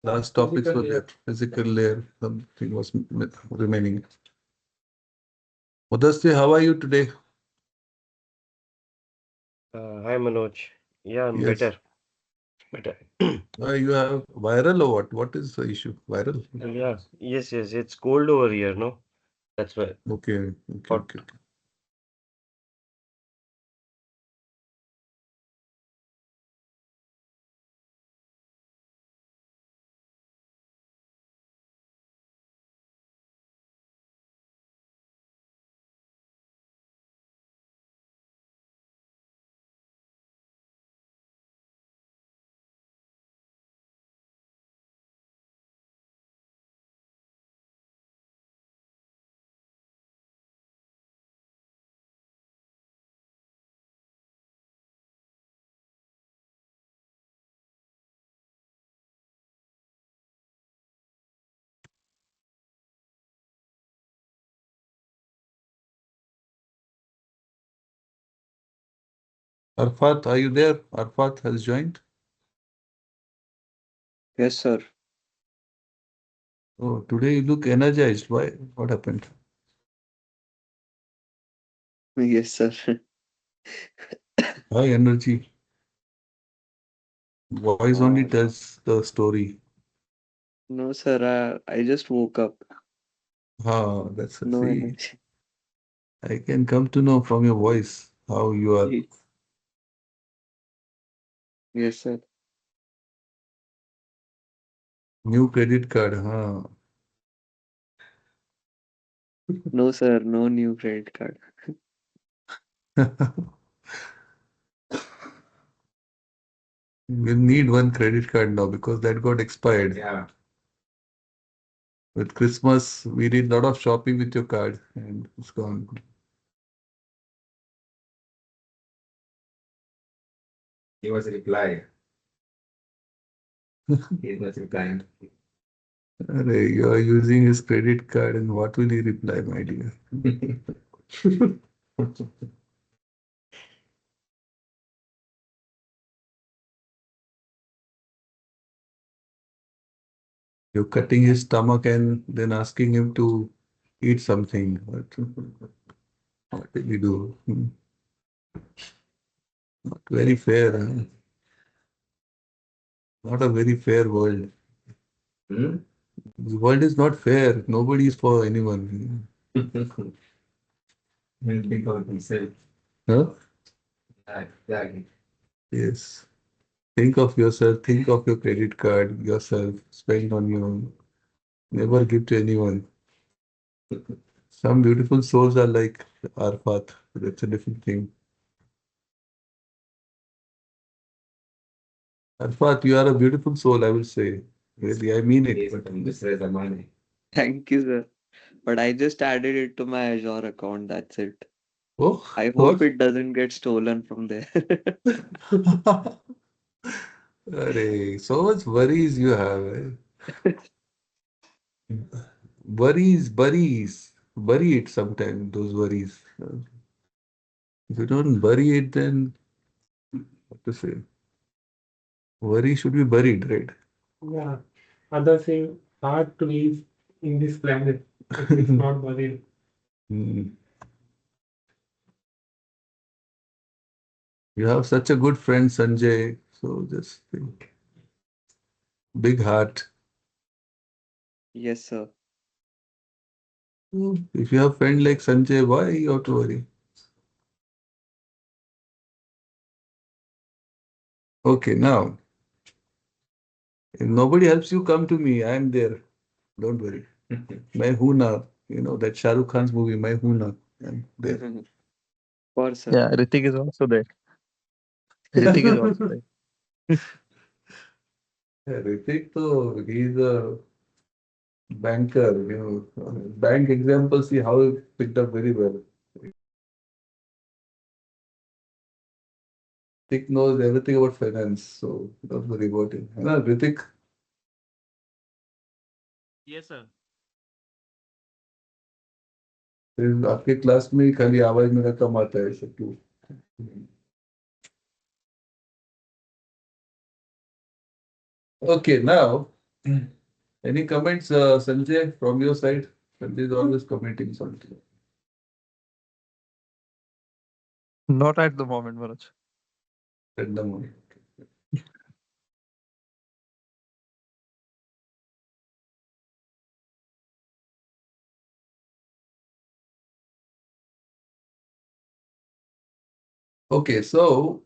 Last topics were there. Physical layer, something was remaining. Udasti, how are you today? Hi Manoj. Yeah, I'm Yes. better. Better. You have viral or what? What is the issue? Viral? Yeah. Yes. It's cold over here, no? That's why. Okay, okay, Hot. okay. Arfat, are you there? Arfat has joined. Yes, sir. Oh, today you look energized. Why? What happened? Yes, sir. High energy. Voice only Uh, tells the story. no, sir. I just woke up. Ah, that's a No see. energy. I can come to know from your voice how you are. Yes, sir. New credit card, huh? No, sir. No new credit card. We'll need one credit card now because that got expired. Yeah. With Christmas, we did a lot of shopping with your card and it's gone. He was replying. He was replying. Arey, you are using his credit card and what will he reply, my dear? You're cutting his stomach and then asking him to eat something. What did he do? Not very fair. Huh? Not a very fair world. Hmm? The world is not fair. Nobody is for anyone. He'll think of himself. Huh? Yeah, exactly. Yes. Think of yourself, think of your credit card, yourself, spend on you. Never give to anyone. Some beautiful souls are like Arfat. That's a different thing. Arfat, you are a beautiful soul, I will say. Really, I mean it. Able to misread the money. Thank you, sir. But I just added it to my Azure account. That's it. Oh, I hope what? it doesn't get stolen from there. Arey, so much worries you have. Bury it sometime, those worries. If you don't bury it, then what to say? Worry should be buried, right? Yeah, others say hard to live in this planet if it's not buried. Hmm. You have such a good friend, Sanjay. So just think. Big heart. Yes, sir. If you have friend like Sanjay, why you have to worry? Okay, now, if nobody helps you, come to me. I am there. Don't worry. Main hoon na. You know that Shah Rukh Khan's movie, Main hoon na. I'm there. For sir. Yeah, Ritik is also there. Ritik is also there. Ritik, though, he's a banker. Bank example, see how he picked up very well. Ritik knows everything about finance, so don't worry about it. है ना, Ritik? Yes, sir. फिर आपके class में ही खाली आवाज मेरा कम आता है सबको. Okay, now Any comments, Sanjay, from your side? Sanjay is always commenting something Not at the moment, Manoj. randomly. Okay, so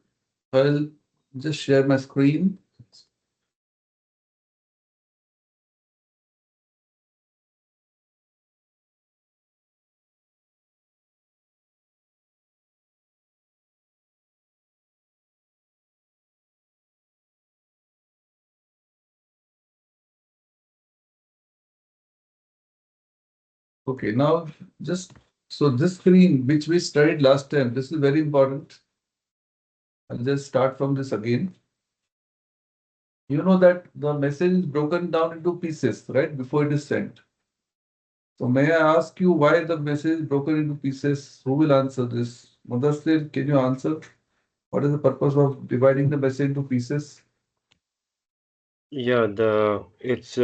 I'll just share my screen. Okay, now just so this screen which we studied last time, this is very important. I'll just start from this again. You know that the message is broken down into pieces, right? Before it is sent. So may I ask you why the message is broken into pieces? Who will answer this? Mudassir, can you answer? What is the purpose of dividing the message into pieces? Yeah, the it's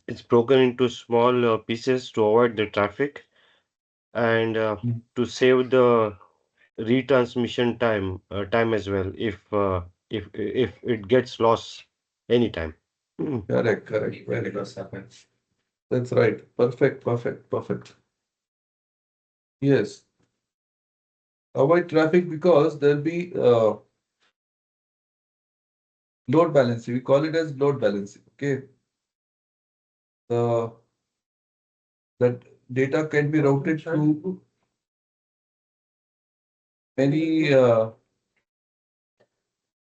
it's broken into small pieces to avoid the traffic and to save the retransmission time as well if it gets lost anytime. Correct, correct. Very good. Happens. That's right. Perfect, perfect, perfect. Yes. Avoid traffic because there'll be load balancing. We call it as load balancing. Okay. The that data can be routed through many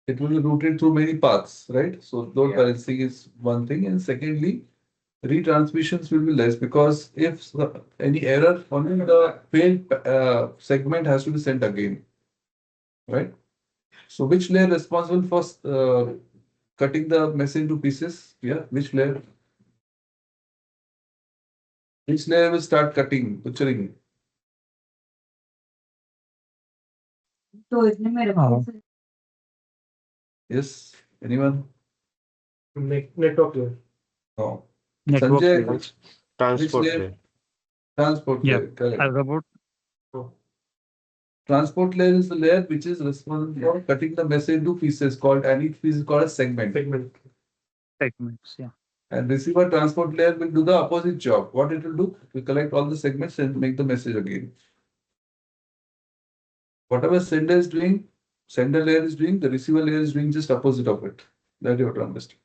it will be routed through many paths, right? So load Yeah. balancing is one thing, and secondly, retransmissions will be less because if any error, only the failed segment has to be sent again, right? So which layer responsible for cutting the message into pieces? Yeah, which layer? Which layer will start cutting, butchering? Uh, Yes, anyone? Network layer. No. Network Sanjay, layer. which Transport layer? layer. Transport Yeah. layer, correct. As about Oh, Transport layer is the layer which is responsible for cutting the message into pieces called, and each piece is called a segment. segment. segments. Yeah. And receiver transport layer will do the opposite job. What it will do? It will collect all the segments and make the message again. Whatever sender layer is doing, the receiver layer is doing just opposite of it. That you have to understand.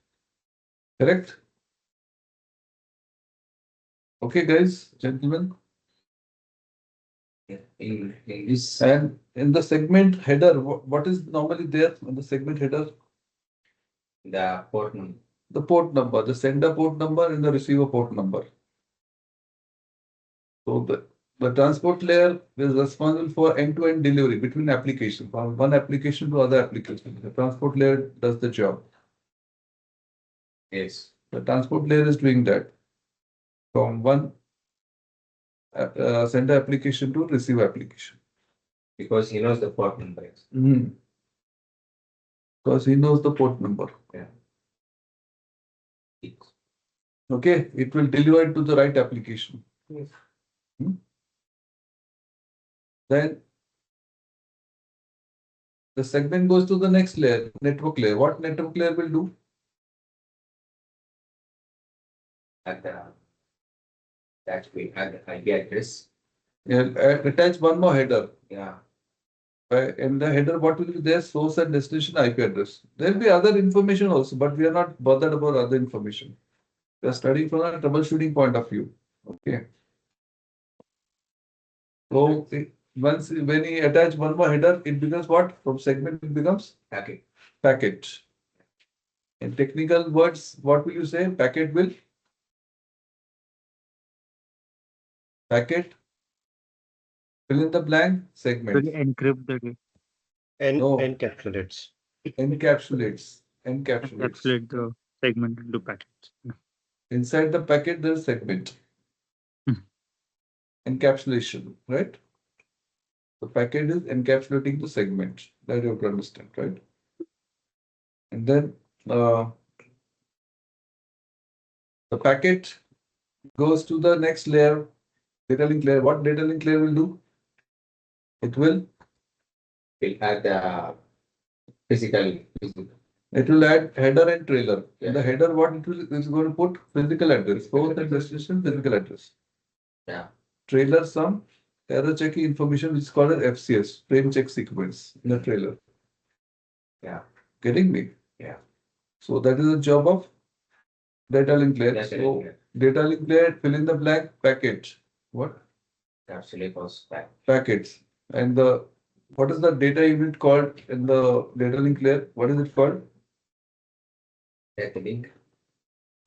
Correct? Okay, guys, gentlemen. Yeah. In this, And in the segment header, what is normally there in the segment header? the port number. The port number, the sender port number and the receiver port number. So the transport layer is responsible for end-to-end delivery between applications, from one application to other application. The transport layer does the job. Yes. The transport layer is doing that from one sender application to receiver application. Because he knows the port number. Because he knows the port number. Yeah. Okay, it will deliver it to the right application. Yes. Hmm? Then the segment goes to the next layer, network layer. What network layer will do? At that way, at the IP address. Yeah, attach one more header. Yeah. In the header, what will be there? Source and destination IP address. There will be other information also, but we are not bothered about other information. We are studying from a troubleshooting point of view. Okay. So once when he attach one more header, it becomes what? From segment it becomes Okay. packet. In technical words, what will you say? Packet, fill in the blank, Will segment. encrypt the data, And No, encapsulates. encapsulates. Encapsulates. encapsulate the segment into packets. Inside the packet, there is segment. Hmm. Encapsulation, right? The packet is encapsulating the segment. That you have to understand, right? And then uh, The packet goes to the next layer, data link layer. What data link layer will do? It will We'll add the physical. it will add header and trailer. In the Yeah. header, what it will is going to put physical address, both and destination physical address. Yeah. Trailer some error checking information which is called as FCS, frame check sequence in the trailer. Yeah. Getting me? Yeah. So that is the job of data link layer. Data So link layer. data link layer, fill in the blank packet. What? Actually goes back. Packets. And the what is the data unit called in the data link layer? What is it called? Data link.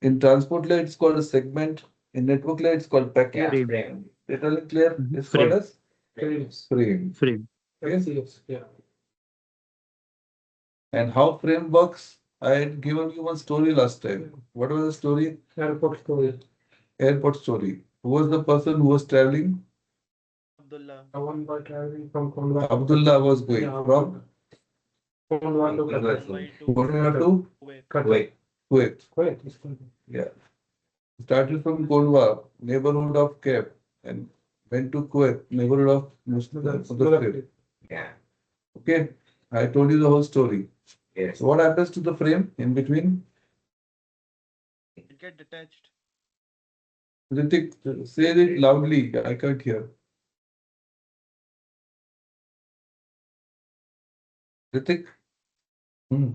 In transport layer, it's called a segment. In network layer, it's called Yeah. packet. Frame. Frame. Data link layer is called Frame. as Frames. frame. Frame. Yes. Yes, yeah. And how frame works? I had given you one story last time. What was the story? Airport storage. Airport story. Who was the person who was traveling? Abdullah. One by traveling from Kondwa. Abdullah was going Yeah, from Kondwa to Kondwa Qatar. to Mumbai to Kondwa to Kuwait. Qatar. Wait. Kuwait. Kuwait is Qatar. Yeah. Started from Kondwa, neighborhood of Cape, and went to Kuwait, neighborhood of Mudassir. Yeah. Okay. I told you the whole story. Yes. So what happens to the frame in between? It get detached. Ritik, say it loudly. I can't hear. Ritik? Hmm.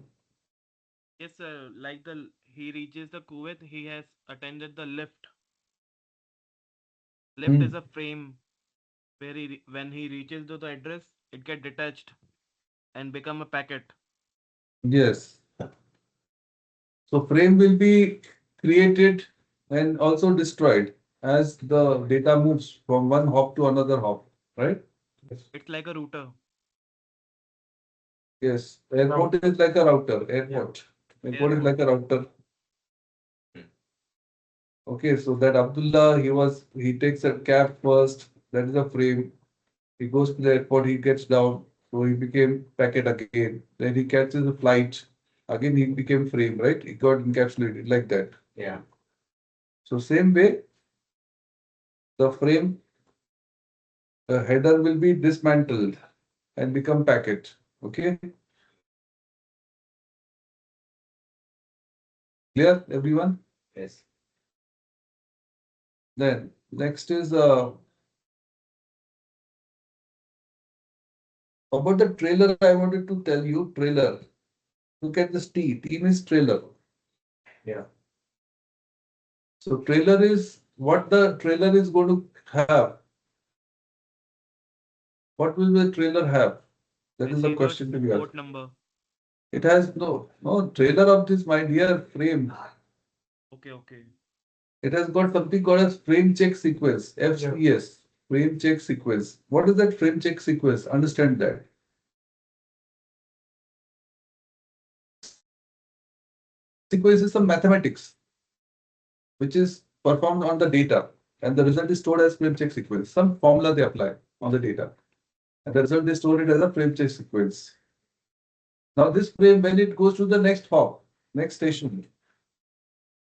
Yes, like the he reaches the Kuwait, he has attended the lift. Lift Hmm. is a frame where when he reaches to the address, it get detached and become a packet. Yes. So frame will be created and also destroyed as the data moves from one hop to another hop, right? Yes. It's like a router. Yes. Airport is like a router. Airport. Airport is like a router. Okay, so that Abdullah, he takes a cab first. That is a frame. He goes to the airport, he gets down. So he became packet again. Then he catches a flight. Again, he became frame, right? He got encapsulated like that. Yeah. So same way, the frame, the header will be dismantled and become packet. Okay, clear everyone? Yes. Then next is about the trailer. I wanted to tell you trailer. Look at this T. T means trailer. Yeah. So trailer is what the trailer is going to have. What will the trailer have? That is the Receive your question to be asked. port number. It has no trailer of this, my dear frame. Okay, okay. It has got something called as frame check sequence, FCS, frame check sequence. What is that frame check sequence? Understand that. Sequence is some mathematics which is performed on the data, and the result is stored as frame check sequence. Some formula they apply on the data, and the result they store it as a frame check sequence. Now this frame, when it goes to the next hop, next station,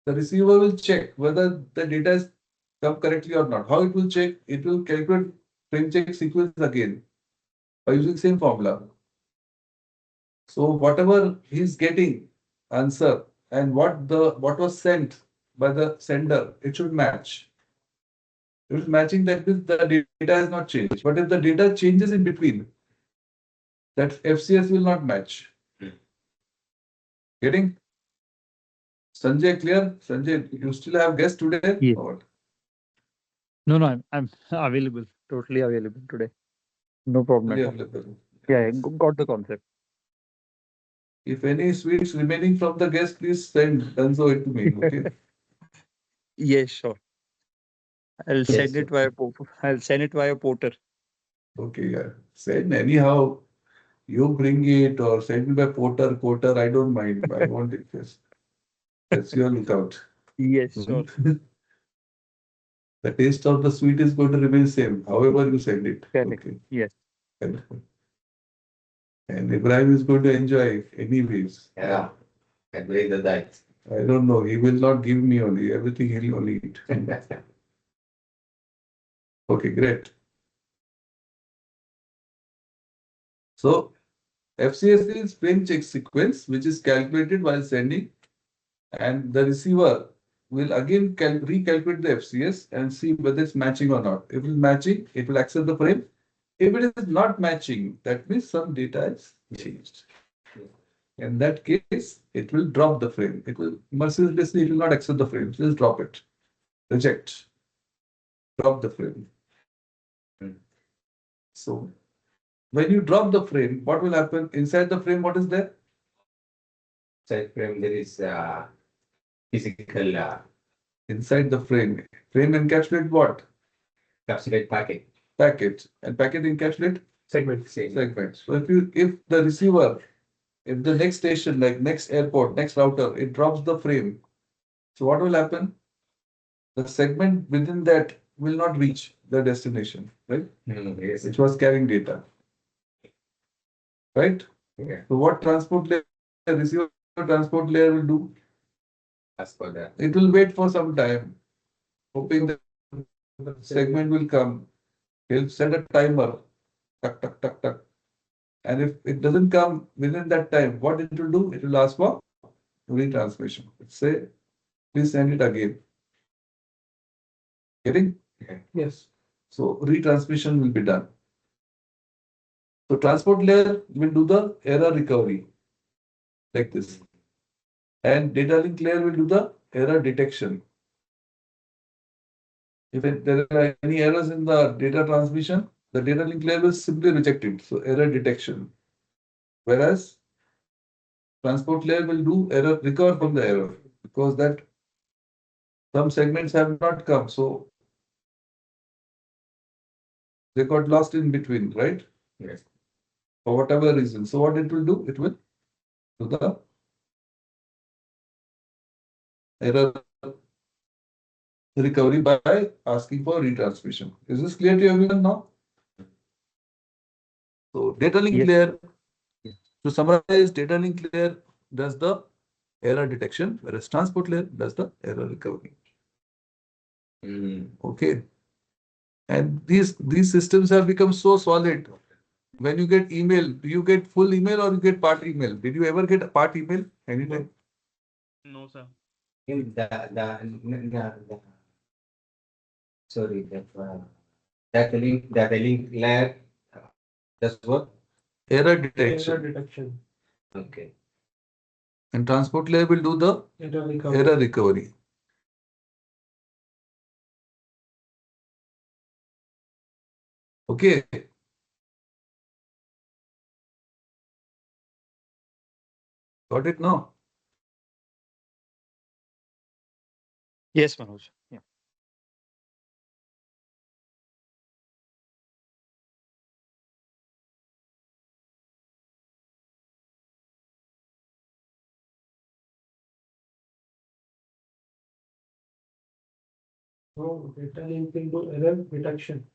the receiver will check whether the data is come correctly or not. How it will check? It will calculate frame check sequence again by using same formula. So whatever he's getting answer and what was sent by the sender, it should match. If it's matching, that means the data has not changed. But if the data changes in between, that FCS will not match. Getting? Sanjay, clear? Sanjay, you still have guests today Yeah. or what? No, no, I'm available. Totally available today. No problem Fully at all. available. Yeah, got the concept. If any sweets remaining from the guest, please send Danzo it to me. Okay. Yes, sure. I'll Yes. send it via I'll send it via porter. Okay. Yeah. Send anyhow. You bring it or send me by porter. I don't mind. I want it. Yes. That's your lookout. Yes, sure. Mhm. The taste of the sweet is going to remain same, however you send it. Correct. Okay. Yes. And, and Ibrahim is going to enjoy anyways. Yeah. Agree with that. I don't know. He will not give me only. Everything he'll only eat. Okay, great. So FCS is frame check sequence, which is calculated while sending, and the receiver will again recalculate the FCS and see whether it's matching or not. If it's matching, it will accept the frame. If it is not matching, that means some data is changed. In that case, it will drop the frame. It will mercilessly, it will not accept the frame. Just drop it. Reject. Drop the frame. So when you drop the frame, what will happen? Inside the frame, what is there? Inside frame there is physical Inside the frame. Frame encapsulate what? encapsulate packet. Packet. And packet encapsulate Segment. segment. So if the receiver, if the next station, like next airport, next router, it drops the frame. So what will happen? The segment within that will not reach the destination, right? Yes. Which was carrying data, right? Yeah. So what transport layer, receiver transport layer will do? As for that. It will wait for some time, hoping that the segment will come. He'll set a timer, tuck, tuck, tuck, tuck. And if it doesn't come within that time, what it will do? It will ask for retransmission. It say, please send it again. Getting? Yes. So retransmission will be done. So transport layer will do the error recovery like this. And data link layer will do the error detection. If there are any errors in the data transmission, the data link layer will simply reject it. So error detection. Whereas transport layer will do error recover from the error because that some segments have not come. So they got lost in between, right? Yes. For whatever reason. So what it will do? It will do the error recovery by asking for retransmission. Is this clear to everyone now? So data link Yes. layer, to summarize, data link layer does the error detection, whereas transport layer does the error recovery. Okay. And these systems have become so solid. When you get email, do you get full email or you get part email? Did you ever get a part email anytime? No, sir. The sorry that the link layer does work. Error Error detection. detection. Okay. And transport layer will do the Error recovery. error recovery. Okay. Got it now? Yes, Manoj. Yeah. So data link into error detection.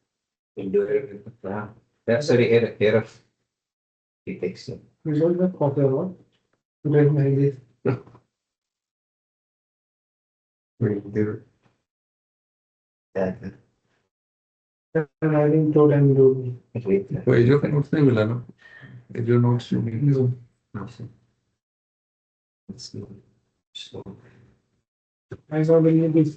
That's sorry, error detection. We don't have copy or what? To recognize this. That. And I think total and do. तो azo का notes नहीं मिला ना azo notes जो मिली I saw the link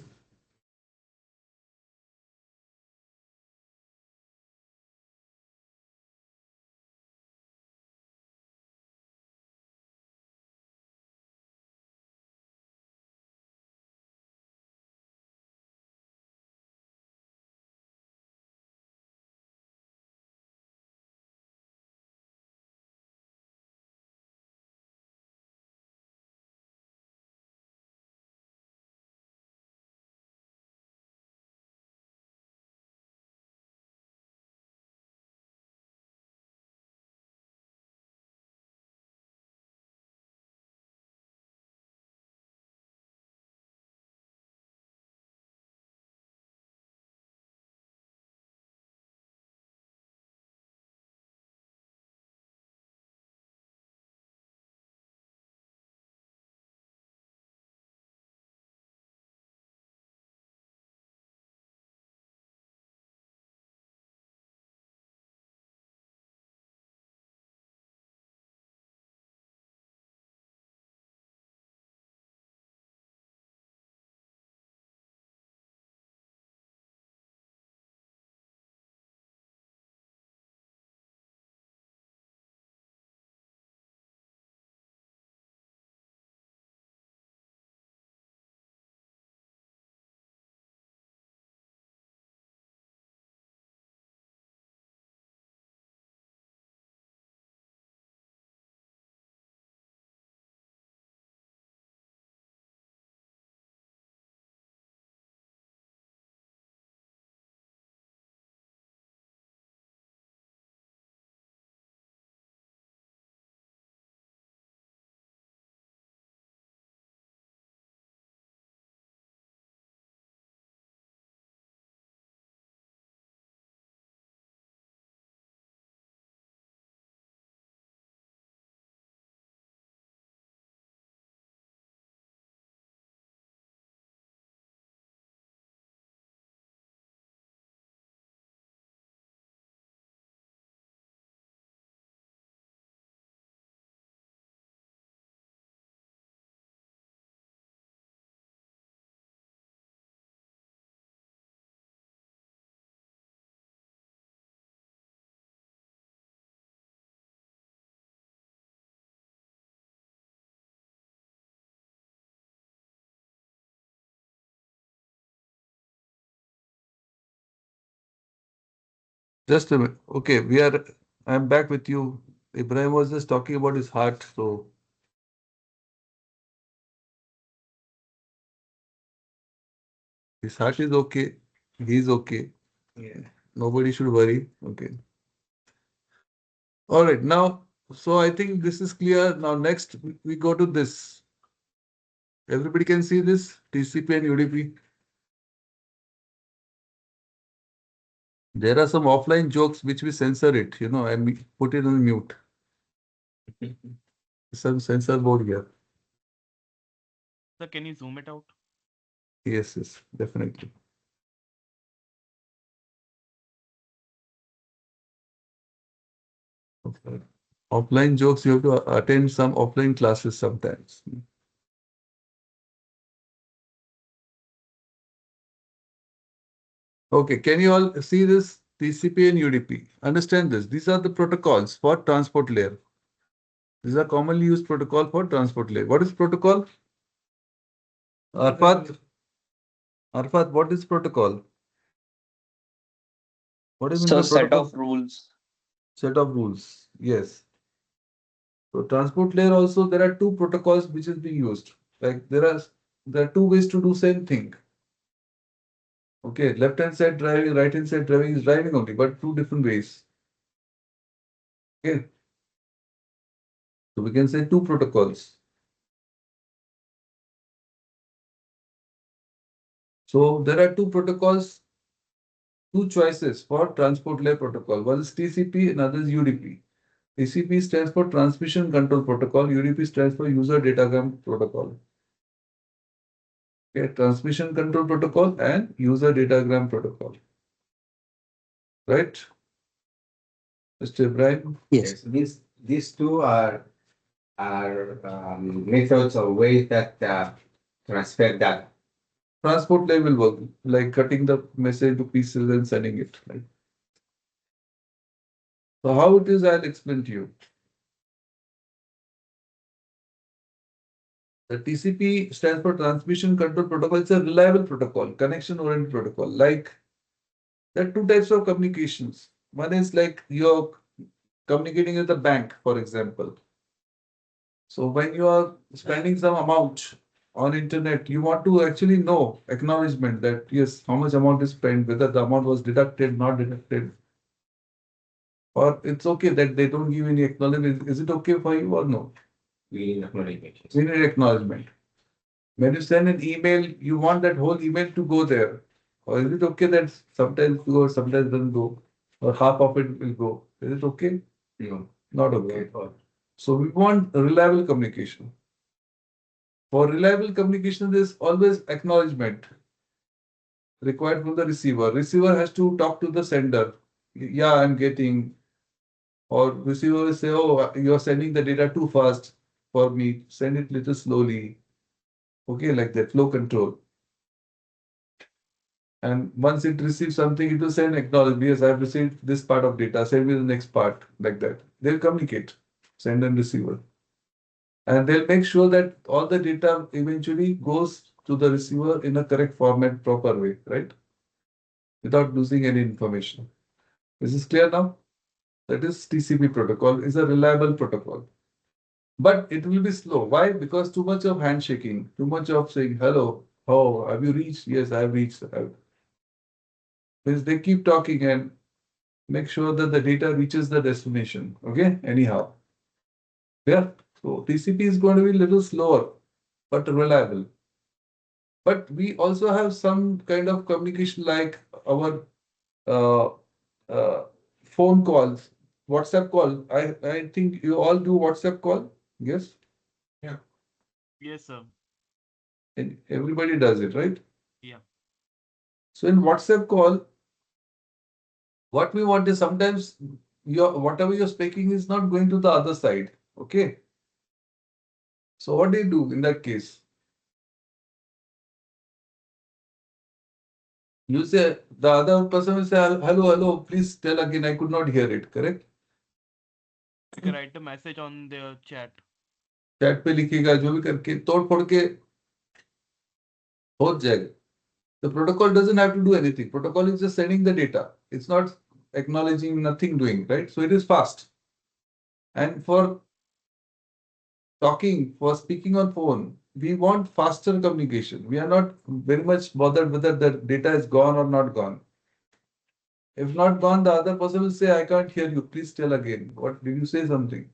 Just a minute. Okay, I'm back with you. Ibrahim was just talking about his heart, so his heart is okay. He's okay. Yeah. Nobody should worry. Okay. All right. Now, so I think this is clear. Now, next we go to this. Everybody can see this TCP and UDP. There are some offline jokes which we censor it, and we put it on mute. Some censor board here. So can you zoom it out? Yes, yes, definitely. Okay. Offline jokes, you have to attend some offline classes sometimes. Okay, can you all see this? TCP and UDP. Understand this. These are the protocols for transport layer. These are commonly used protocol for transport layer. What is protocol? Arfat, Arfat, what is protocol? What do you mean So by set protocol? of rules. Set of rules. Yes. So transport layer also there are two protocols which is being used. Like there are two ways to do same thing. Okay, left hand side driving, right hand side driving is driving only, but two different ways. Okay, so we can say two protocols. So there are two protocols, two choices for transport layer protocol. One is TCP, another is UDP. TCP stands for Transmission Control Protocol. UDP stands for User Datagram Protocol. Okay, Transmission Control Protocol and User Datagram Protocol. Right, Mr. Ibrahim? Yes, these two are methods or ways that transfer data. Transport layer will work, like cutting the message to pieces and sending it. Right? So how it is, I'll explain to you. The TCP stands for Transmission Control Protocol. It's a reliable protocol, connection-oriented protocol. Like there are two types of communications. One is like you're communicating with the bank, for example. So when you are spending some amount on internet, you want to actually know acknowledgement that yes, how much amount is spent, whether the amount was deducted, not deducted, or it's okay that they don't give any acknowledgement. Is it okay for you or no? We need acknowledgement. We need acknowledgement. When you send an email, you want that whole email to go there. Or is it okay that sometimes go, sometimes doesn't go, or half of it will go? Is it okay? No. Not okay. So we want reliable communication. For reliable communication, there's always acknowledgement required from the receiver. Receiver has to talk to the sender. Yeah, I'm getting. Or receiver will say, oh, you're sending the data too fast for me. Send it little slowly. Okay, like that, flow control. And once it receives something, it will send acknowledge, yes, I've received this part of data, send me the next part, like that. They'll communicate, send and receiver. And they'll make sure that all the data eventually goes to the receiver in a correct format, proper way, right? Without losing any information. This is clear now? That is TCP protocol, is a reliable protocol. But it will be slow. Why? Because too much of handshaking, too much of saying, hello, oh, have you reached? Yes, I've reached. Means they keep talking and make sure that the data reaches the destination. Okay, anyhow. Yeah, so TCP is going to be a little slower, but reliable. But we also have some kind of communication like our uh, uh, phone calls, WhatsApp call. I think you all do WhatsApp call. Yes, Yes, sir. and everybody does it, right? Yeah. So in WhatsApp call, what we want is sometimes your whatever you're speaking is not going to the other side. Okay. So what do you do in that case? You say the other person will say hello, hello, please tell again. I could not hear it. Correct? You can write the message on the chat. Chat पे लिखिएगा जो भी करके तोड़ फोड़ के हो जाएगा. The protocol doesn't have to do anything. Protocol is just sending the data. It's not acknowledging, nothing doing, right? So it is fast. And for talking, for speaking on phone, we want faster communication. We are not very much bothered whether the data is gone or not gone. If not gone, the other person will say, I can't hear you. Please tell again. What did you say something?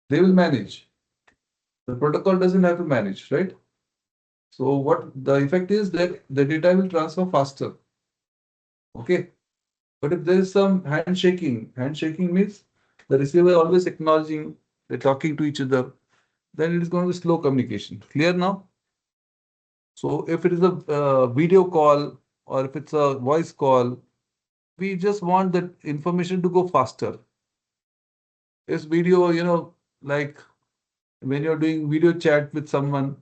They will manage. The protocol doesn't have to manage, right? So what the effect is that the data will transfer faster. Okay. But if there is some handshaking means the receiver always acknowledging, they're talking to each other, then it is going to be slow communication. Clear now? So if it is a video call or if it's a voice call, we just want that information to go faster. If video, like when you're doing video chat with someone,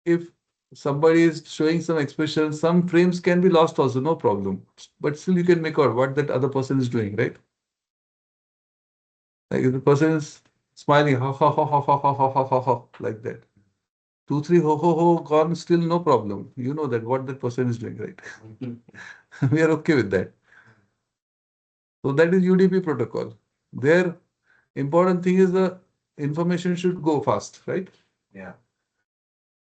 if somebody is showing some expression, some frames can be lost also, no problem. But still you can make out what that other person is doing, right? Like if the person is smiling, ha ha ha ha ha ha ha ha ha ha, like that. Two, three, ho ho ho, gone, still no problem. You know that what that person is doing, right? We are okay with that. So that is UDP protocol. Their important thing is the information should go fast, right? Yeah.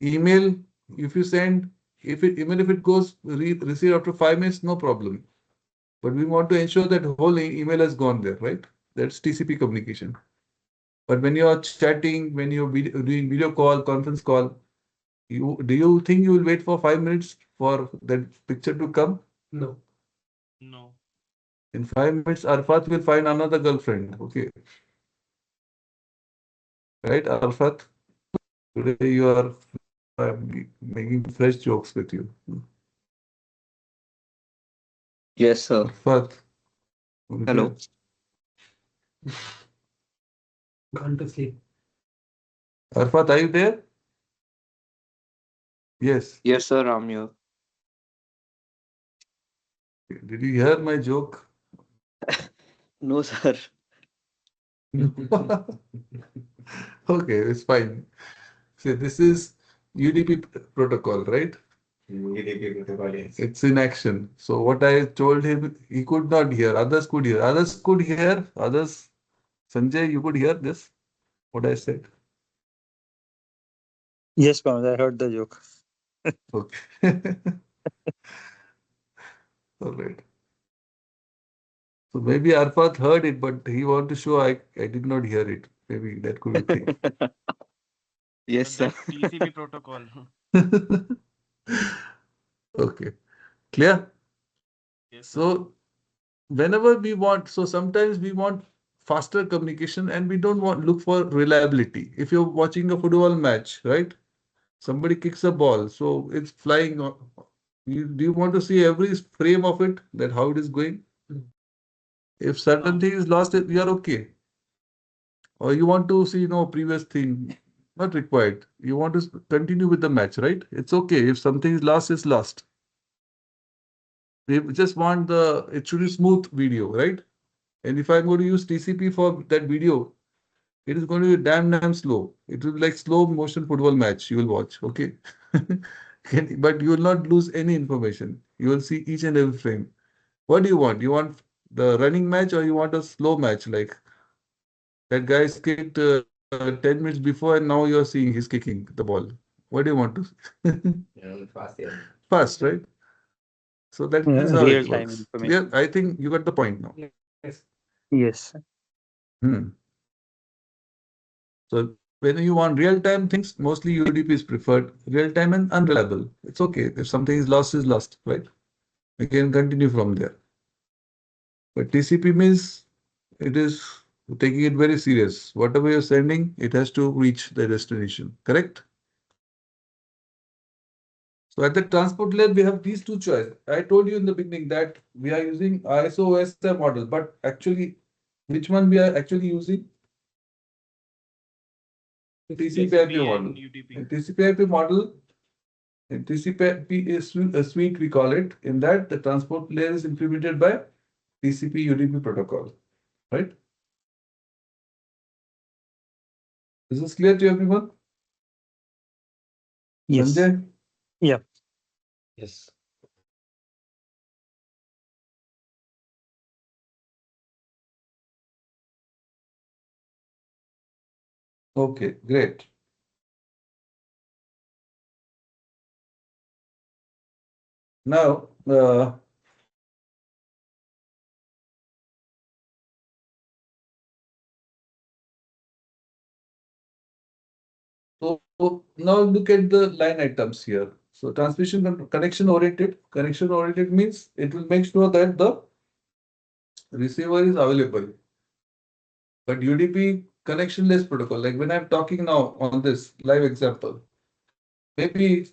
Email, if you send, even if it goes receive after 5 minutes, no problem. But we want to ensure that whole email has gone there, right? That's TCP communication. But when you are chatting, when you're doing video call, conference call, do you think you will wait for 5 minutes for that picture to come? No. No. In 5 minutes, Arfat will find another girlfriend. Okay. Right, Arfat? Today you are making fresh jokes with you. Yes, sir. Arfat. Hello. Okay. Gone to sleep. Arfat, are you there? Yes. Yes, sir, I'm here. Did you hear my joke? No, sir. Okay, it's fine. So this is UDP protocol, right? UDP protocol, yes. It's in action. So what I told him, he could not hear. Others could hear. Others could hear. Others, Sanjay, you could hear this? What I said? Yes, Pamela, I heard the joke. Okay. All right. So maybe Arfat heard it, but he want to show I did not hear it. Maybe that could be Yes, But sir. that's TCP protocol. thing. Okay. Clear? Yes, sir. So whenever we want, so sometimes we want faster communication and we don't want look for reliability. If you're watching a football match, right? Somebody kicks a ball, so it's flying. Do you want to see every frame of it, that how it is going? If certain No. thing is lost, you are okay. Or you want to see, previous thing, not required. You want to continue with the match, right? It's okay. If something is lost, it's lost. We just want it should be smooth video, right? And if I'm going to use TCP for that video, it is going to be damn slow. It will be like slow motion football match you will watch, okay? But you will not lose any information. You will see each and every frame. What do you want? You want the running match or you want a slow match? Like that guy's kicked 10 minutes before and now you're seeing he's kicking the ball. What do you want to Fast, yes. Fast, right? So that is how it Real time works. Clear? information. I think you got the point now. Yes. Yes. Hmm. So when you want real-time things, mostly UDP is preferred. Real-time and unreliable. It's okay. If something is lost, right? We can continue from there. But TCP means it is taking it very serious. Whatever you're sending, it has to reach the destination. Correct? So at the transport layer, we have these two choices. I told you in the beginning that we are using ISO OSI model, but actually, which one we are actually using? TCP/IP TCP model. and UTP. In TCP/IP model, in TCP/IP is a suite we call it. In that, the transport layer is implemented by TCP/UDP protocol. Right? Is this clear to everyone? Yes. Sanjay? Yeah. Yes. Okay, great. Now, so now look at the line items here. So connection oriented means it will make sure that the receiver is available. But UDP connectionless protocol, like when I'm talking now on this live example, maybe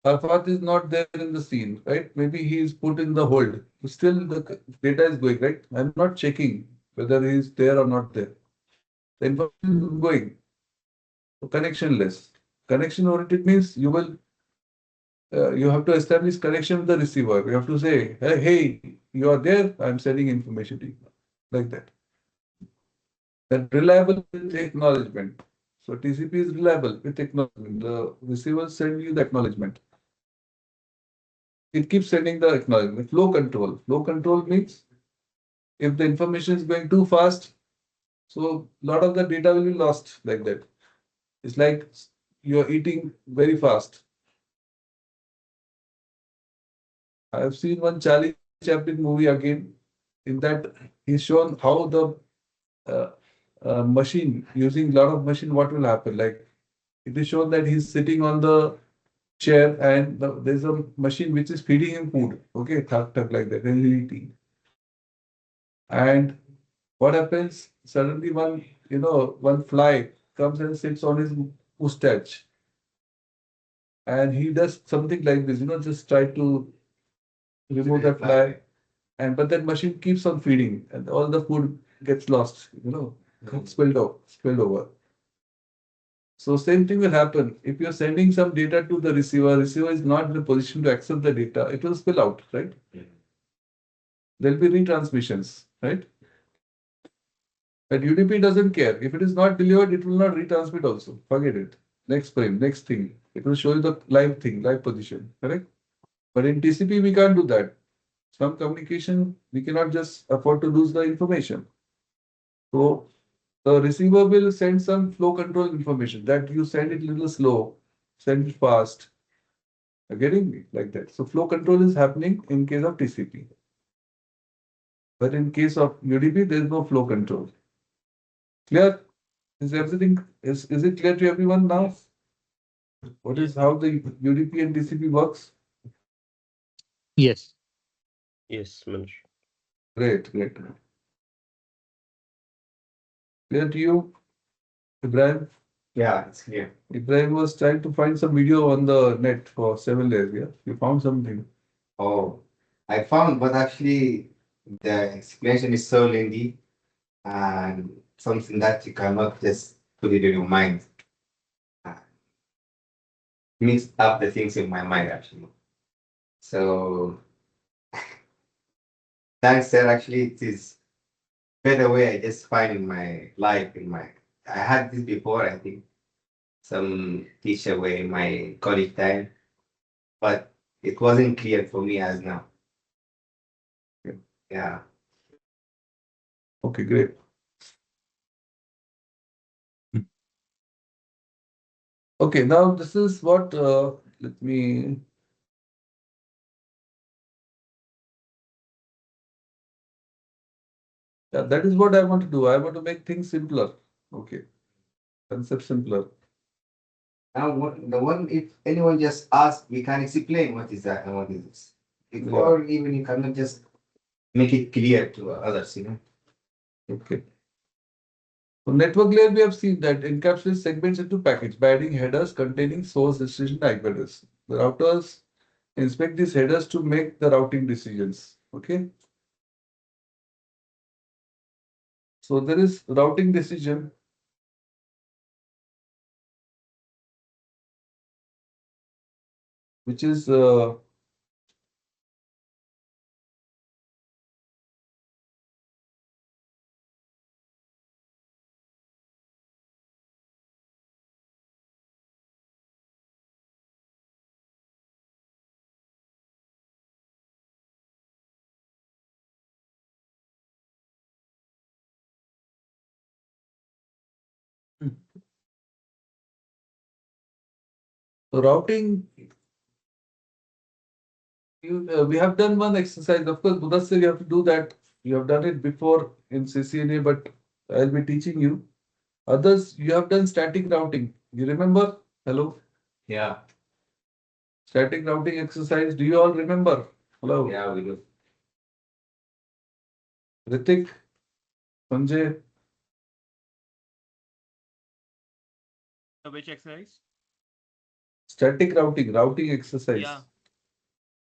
Arfat is not there in the scene, right? Maybe he is put in the hold. Still, the data is going, right? I'm not checking whether he is there or not there. The information is going. So connectionless. Connection oriented means you have to establish connection with the receiver. You have to say, hey, you are there. I'm sending information to you, like that. Then reliable with acknowledgement. So TCP is reliable with acknowledgement. The receiver send you the acknowledgement. It keeps sending the acknowledgement. Flow control. Flow control means if the information is going too fast, so a lot of the data will be lost like that. It's like you're eating very fast. I have seen one Charlie Chaplin movie again. In that, he's shown how the uh, machine using a lot of machine, what will happen. Like it is shown that he's sitting on the chair and there's a machine which is feeding him food. Okay, tuck tuck like that, and he's eating. And what happens? Suddenly, one fly comes and sits on his mustache, and he does something like this. Just try to remove that fly, and but that machine keeps on feeding, and all the food gets lost. Spilled over. So same thing will happen. If you're sending some data to the receiver is not in a position to accept the data, it will spill out, right? There'll be retransmissions, right? But UDP doesn't care. If it is not delivered, it will not retransmit also. Forget it. Next frame, next thing. It will show you the live thing, live position, correct? But in TCP, we can't do that. Some communication, we cannot just afford to lose the information. So the receiver will send some flow control information that you send it little slow, send it fast. You're getting me like that. So flow control is happening in case of TCP. But in case of UDP, there is no flow control. Clear? Is it clear to everyone now? What is how the UDP and TCP works? Yes. Yes, Manish. Great, great. Clear to you, Ibrahim? Yeah, it's clear. Ibrahim was trying to find some video on the net for 7 days. Yeah, you found something. Oh, I found, but actually the explanation is so lengthy and something that you cannot just put it in your mind. Uh, Mixed up the things in my mind actually. So thanks, sir. Actually, it is better way I just find in my life in my. I had this before. I think some teacher way in my college time, but it wasn't clear for me as now. Yeah. Okay, great. Okay, now this is what, let me, yeah, that is what I want to do. I want to make things simpler. Okay, concept simpler. Now, the one, if anyone just asks, we can explain what is that and what is this. Yeah, Before even you cannot just make it clear to others. okay. So network layer, we have seen that encapsulates segments into packets by adding headers containing source, destination, IP address. The routers inspect these headers to make the routing decisions. Okay. So there is routing decision, which is So routing, we have done one exercise. Of course, Mudassir, you have to do that. You have done it before in CCNA, but I'll be teaching you. Others, you have done static routing. You remember? Hello? Yeah. Static routing exercise. Do you all remember? Hello? Yeah, we do. Ritik, Sanjay, Which exercise? static routing Yeah, exercise.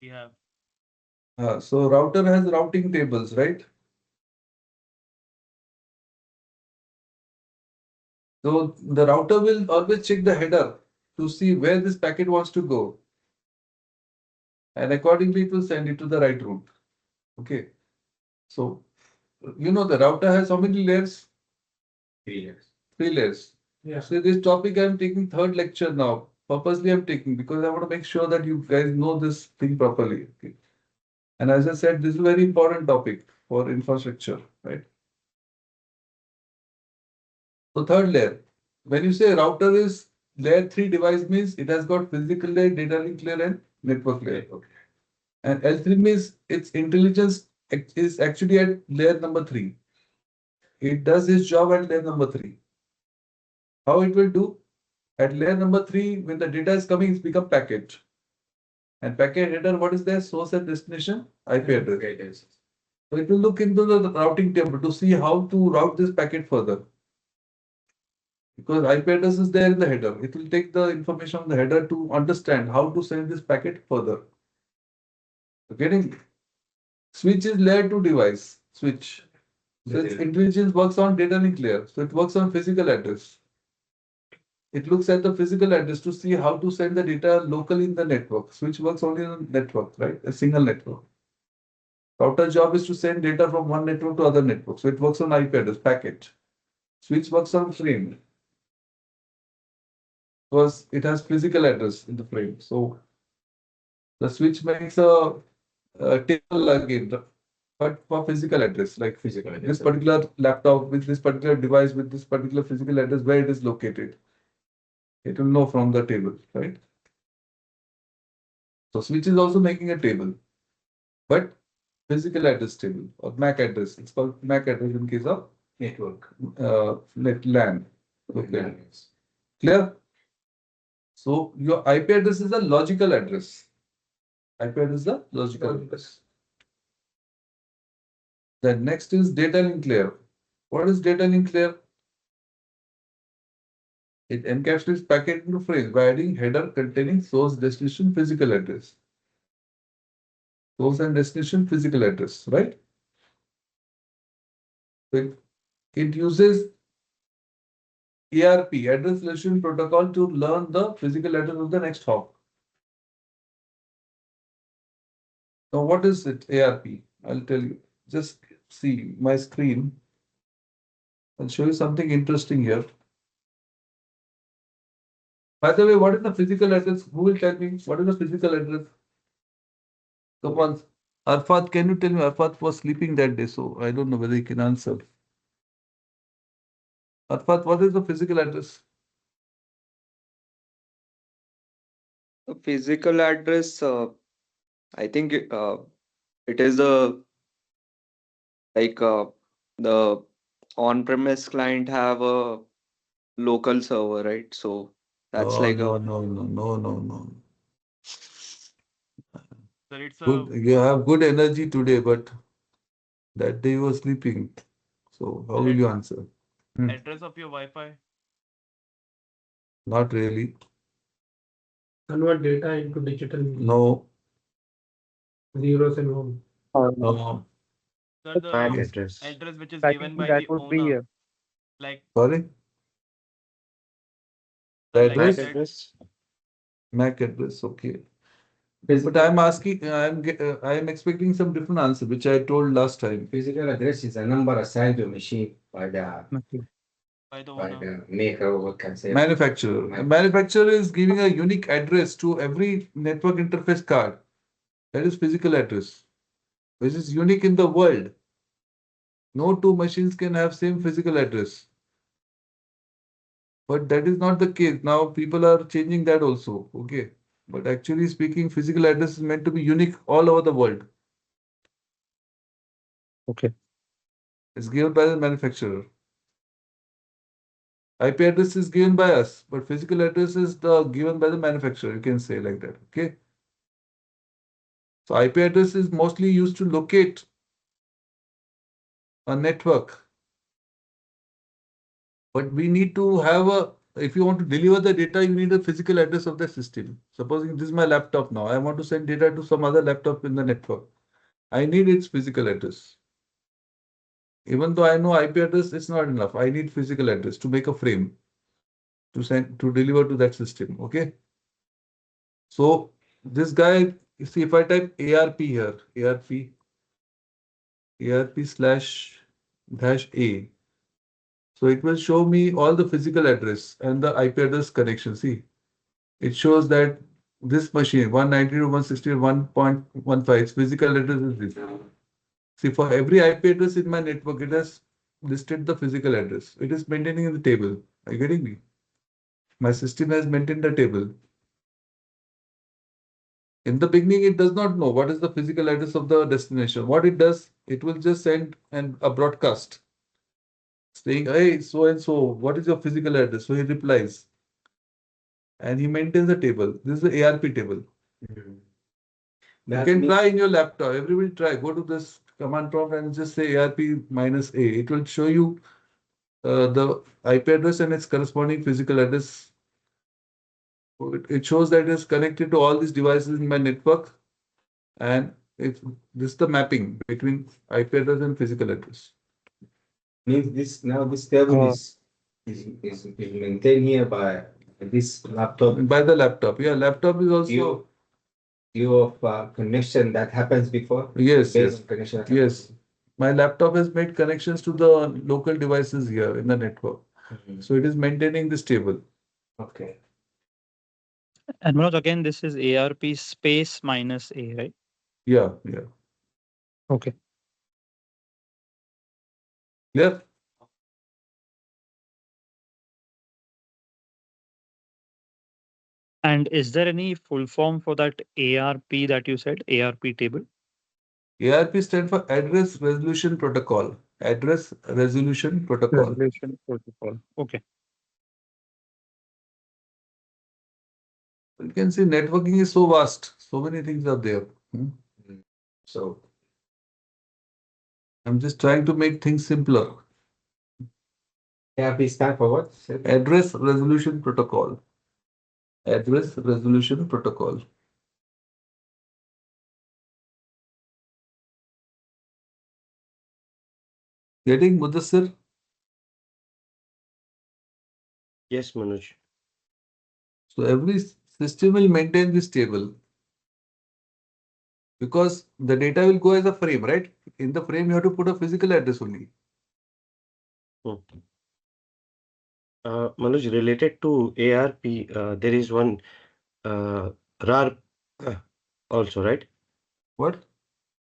we have. So router has routing tables, right? So the router will always check the header to see where this packet wants to go, and accordingly it will send it to the right route. Okay. So you know the router has how many layers? 3 years. 3 layers. Yeah. So this topic I'm taking third lecture now. Purposely I'm taking because I want to make sure that you guys know this thing properly. Okay. And as I said, this is a very important topic for infrastructure, right? So third layer. When you say router is layer 3 device means it has got physical layer, data link layer, and network layer. Okay. And L3 means its intelligence is actually at layer number 3. It does its job at layer number 3. How it will do? At layer number 3, when the data is coming, it's become packet. And packet header, what is their source and destination? IP address. Okay, yes. So it will look into the routing table to see how to route this packet further. Because IP address is there in the header. It will take the information on the header to understand how to send this packet further. So getting switch is layer 2 device. Switch. So its intelligence works on data link layer. So it works on physical address. It looks at the physical address to see how to send the data locally in the network. Switch works only on network, right? A single network. Router job is to send data from one network to other network. So it works on IP address, packet. Switch works on frame because it has physical address in the frame. So the switch makes a table again, but for physical address, like Physical this address. particular laptop with this particular device with this particular physical address where it is located. It will know from the table, right? So switch is also making a table, but physical address table or MAC address. It's called MAC address in case of Network. LAN. Okay. Okay. Clear? So your IP address is a logical address. IP address is a logical address. Then next is data link layer. What is data link layer? It encapsulates packet into frames by adding header containing source, destination, physical address. Source and destination, physical address, right? So it uses ARP, address resolution protocol, to learn the physical address of the next hop. Now, what is it, ARP? I'll tell you. Just see my screen. I'll show you something interesting here. By the way, what is the physical address? Who will tell me what is the physical address? Come on. Arfat, can you tell me? Arfat was sleeping that day, so I don't know whether he can answer. Arfat, what is the physical address? The physical address, I think it is the like the on-premise client have a local server, right? So that's No, like no, a no, no, no, no, no. So it's a Good, you have good energy today, but that day you were sleeping. So how will ad- you answer? Hmm. address of your Wi-Fi. Not really. Convert data into digital No, zeros and ones. no. So the MAC Yes, address. address which is I given think by that the would be owner, like Sorry, so the like you MAC address, said, address. MAC address. Okay. But Physical, I'm asking, I'm expecting some different answer, which I told last time. physical address is a number assigned to a machine okay. by the by owner. the maker, or what can say. Manufacturer. A manufacturer is giving a unique address to every network interface card. That is physical address, which is unique in the world. No two machines can have same physical address. But that is not the case. Now people are changing that also. Okay. But actually speaking, physical address is meant to be unique all over the world. Okay. It's given by the manufacturer. IP address is given by us, but physical address is the given by the manufacturer. You can say like that. Okay. So IP address is mostly used to locate a network. But we need to have a, if you want to deliver the data, you need a physical address of the system. Supposing this is my laptop now, I want to send data to some other laptop in the network. I need its physical address. Even though I know IP address, it's not enough. I need physical address to make a frame to send to deliver to that system. Okay. So this guy, you see, if I type ARP here, ARP slash dash A. So it will show me all the physical address and the IP address connection. See, it shows that this machine 192.168.1.15 its physical address is this. See, for every IP address in my network, it has listed the physical address. It is maintaining in the table. Are you getting me? My system has maintained the table. In the beginning, it does not know what is the physical address of the destination. What it does, it will just send a broadcast saying, hey, so and so, what is your physical address? So he replies and he maintains the table. This is the ARP table. Mhm. You That can means try in your laptop. Everybody try. Go to this command prompt and just say ARP minus A. It will show you the IP address and its corresponding physical address. It shows that it is connected to all these devices in my network, and it's this is the mapping between IP address and physical address. means this now this table Uh, is maintained here by this laptop By the laptop. Yeah, laptop is also. view of connection that happens before. Yes, Based yes, on connection that happens yes. My laptop has made connections to the local devices here in the network. before. Mhm. So it is maintaining this table. Okay. and Manoj, again, this is ARP space minus A, right? Yeah, yeah. Okay. Clear? And is there any full form for that ARP that you said, ARP table? ARP stands for Address Resolution Protocol. Address Resolution Protocol. Resolution protocol. Okay. You can see networking is so vast. So many things are there. Mhm. So I'm just trying to make things simpler. ARP stand for what? Address Resolution Protocol. Address Resolution Protocol. Getting Mudassir? Yes, Manoj. So every system will maintain this table because the data will go as a frame, right? In the frame, you have to put a physical address only. Hmm. Manoj, related to ARP, there is one RAR also, right? What?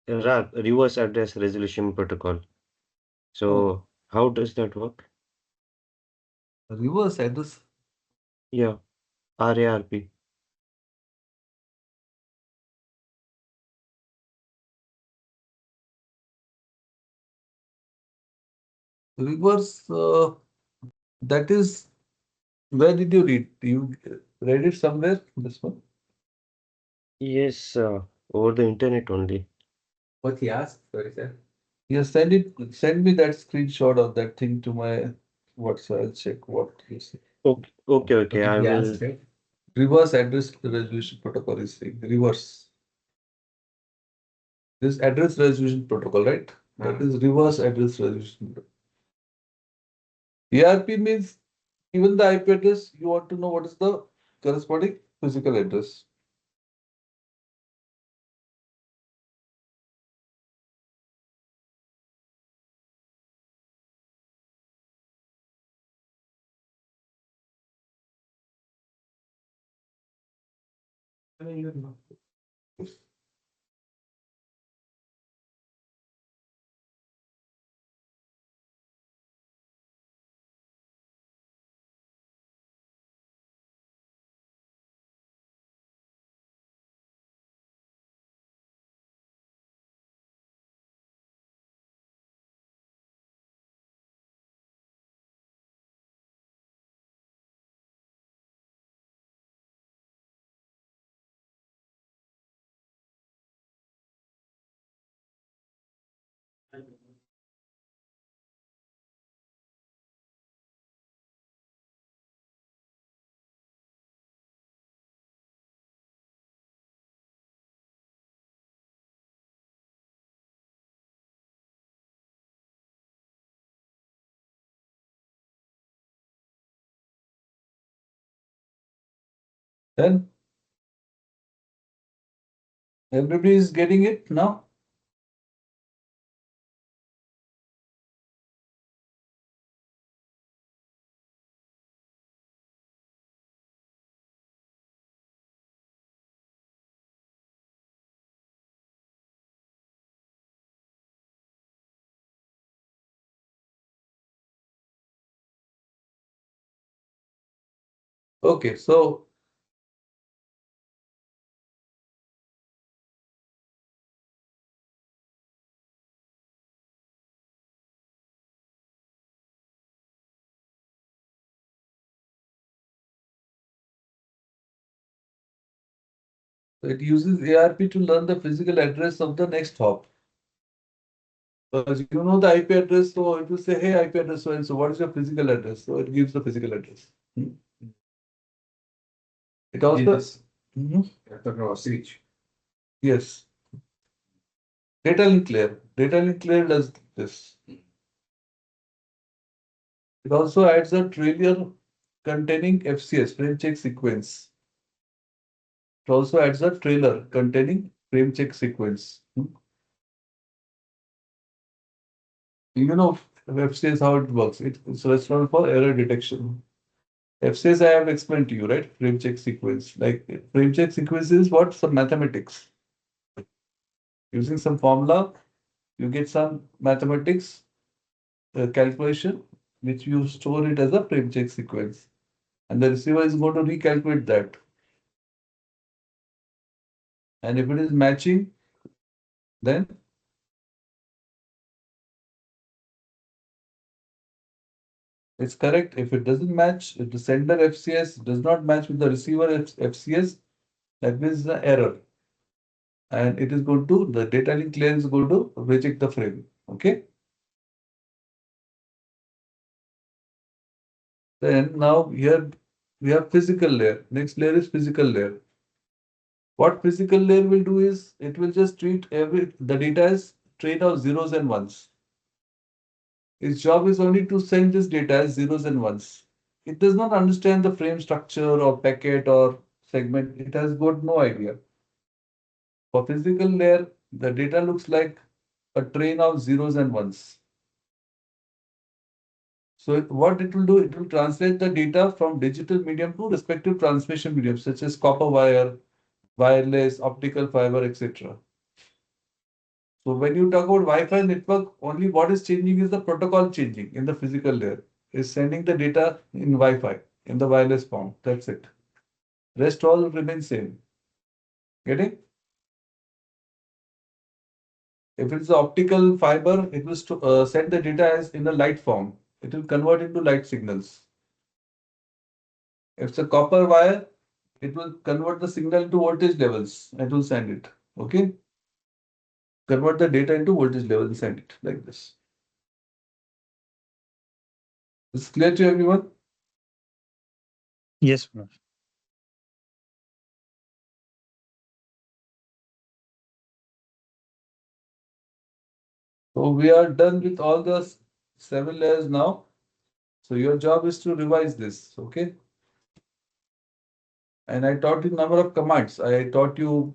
RAR, Reverse Address Resolution Protocol. Oh, So, how does that work? reverse address. Yeah, RARP. Reverse, that is, where did you read? You read it somewhere? This one? Yes, over the internet only. What he asked? Sorry, sir. Yeah, send me that screenshot of that thing to my WhatsApp. I'll check what you say. Okay, okay, What okay. did I he ask, will. sir? Reverse address resolution protocol is saying reverse. This address resolution protocol, right? That is reverse address resolution protocol. ARP means even the IP address, you want to know what is the corresponding physical address. Then everybody is getting it now. Okay, so it uses ARP to learn the physical address of the next hop. Because you know the IP address, so it will say, hey, IP address, so and so, what is your physical address? So it gives the physical address. Hmm. It also, Yes. Mhm. Switch. Yes, data link layer. Data link layer does this. It also adds a trailer containing FCS, frame check sequence. It also adds a trailer containing frame check sequence. You know FCS how it works. It's responsible for error detection. FCS I have explained to you, right? Frame check sequence. Like frame check sequence is what? Some mathematics. Using some formula, you get some mathematics calculation, which you store it as a frame check sequence. And the receiver is going to recalculate that. And if it is matching, then it's correct. If it doesn't match, if the sender FCS does not match with the receiver FCS, that means the error. And it is going to, the data link layer is going to reject the frame. Okay. Then now here we have physical layer. Next layer is physical layer. What physical layer will do is it will just treat the data as train of zeros and ones. Its job is only to send this data as zeros and ones. It does not understand the frame structure or packet or segment. It has got no idea. For physical layer, the data looks like a train of zeros and ones. So what it will do, it will translate the data from digital medium to respective transmission medium, such as copper wire, wireless, optical fiber, etc. So when you talk about Wi-Fi network, only what is changing is the protocol changing in the physical layer. Is sending the data in Wi-Fi in the wireless form. That's it. Rest all remain same. Getting? If it's the optical fiber, it will send the data as in a light form. It will convert into light signals. If it's a copper wire, it will convert the signal into voltage levels and it will send it. Okay? Convert the data into voltage level and send it like this. Is clear to everyone? Yes, Manoj. So we are done with all the 7 layers now. So your job is to revise this, okay? And I taught you number of commands. I taught you,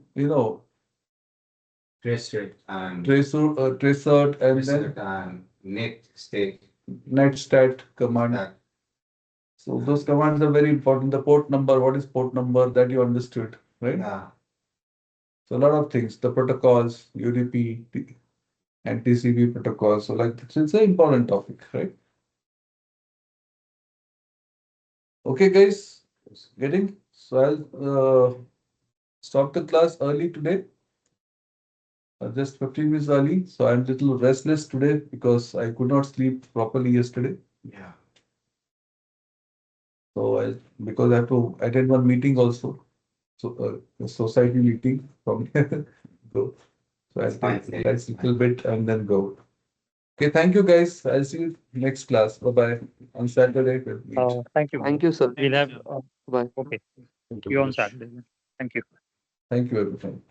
Trace rate and tracer, and then reset and net state. netstat command. That So those commands are very important. The port number, what is port number, that you understood, right? yeah. So a lot of things, the protocols, UDP and TCP protocols. So like it's an important topic, right? Okay, guys, getting? So I'll stop the class early today, just 15 minutes early. So I'm a little restless today because I could not sleep properly yesterday. Yeah. So because I have to attend one meeting also, so a society meeting from go. So I'll It's fine. take relax a little bit and then go. Okay, thank you guys. I'll see you next class. Bye bye. On Saturday, we'll meet. Thank you, bro. Thank you, sir. We'll Thank you, have sir. Bye. okay. Thank See you you, on Manoj. Saturday. Thank you. Thank you, everyone.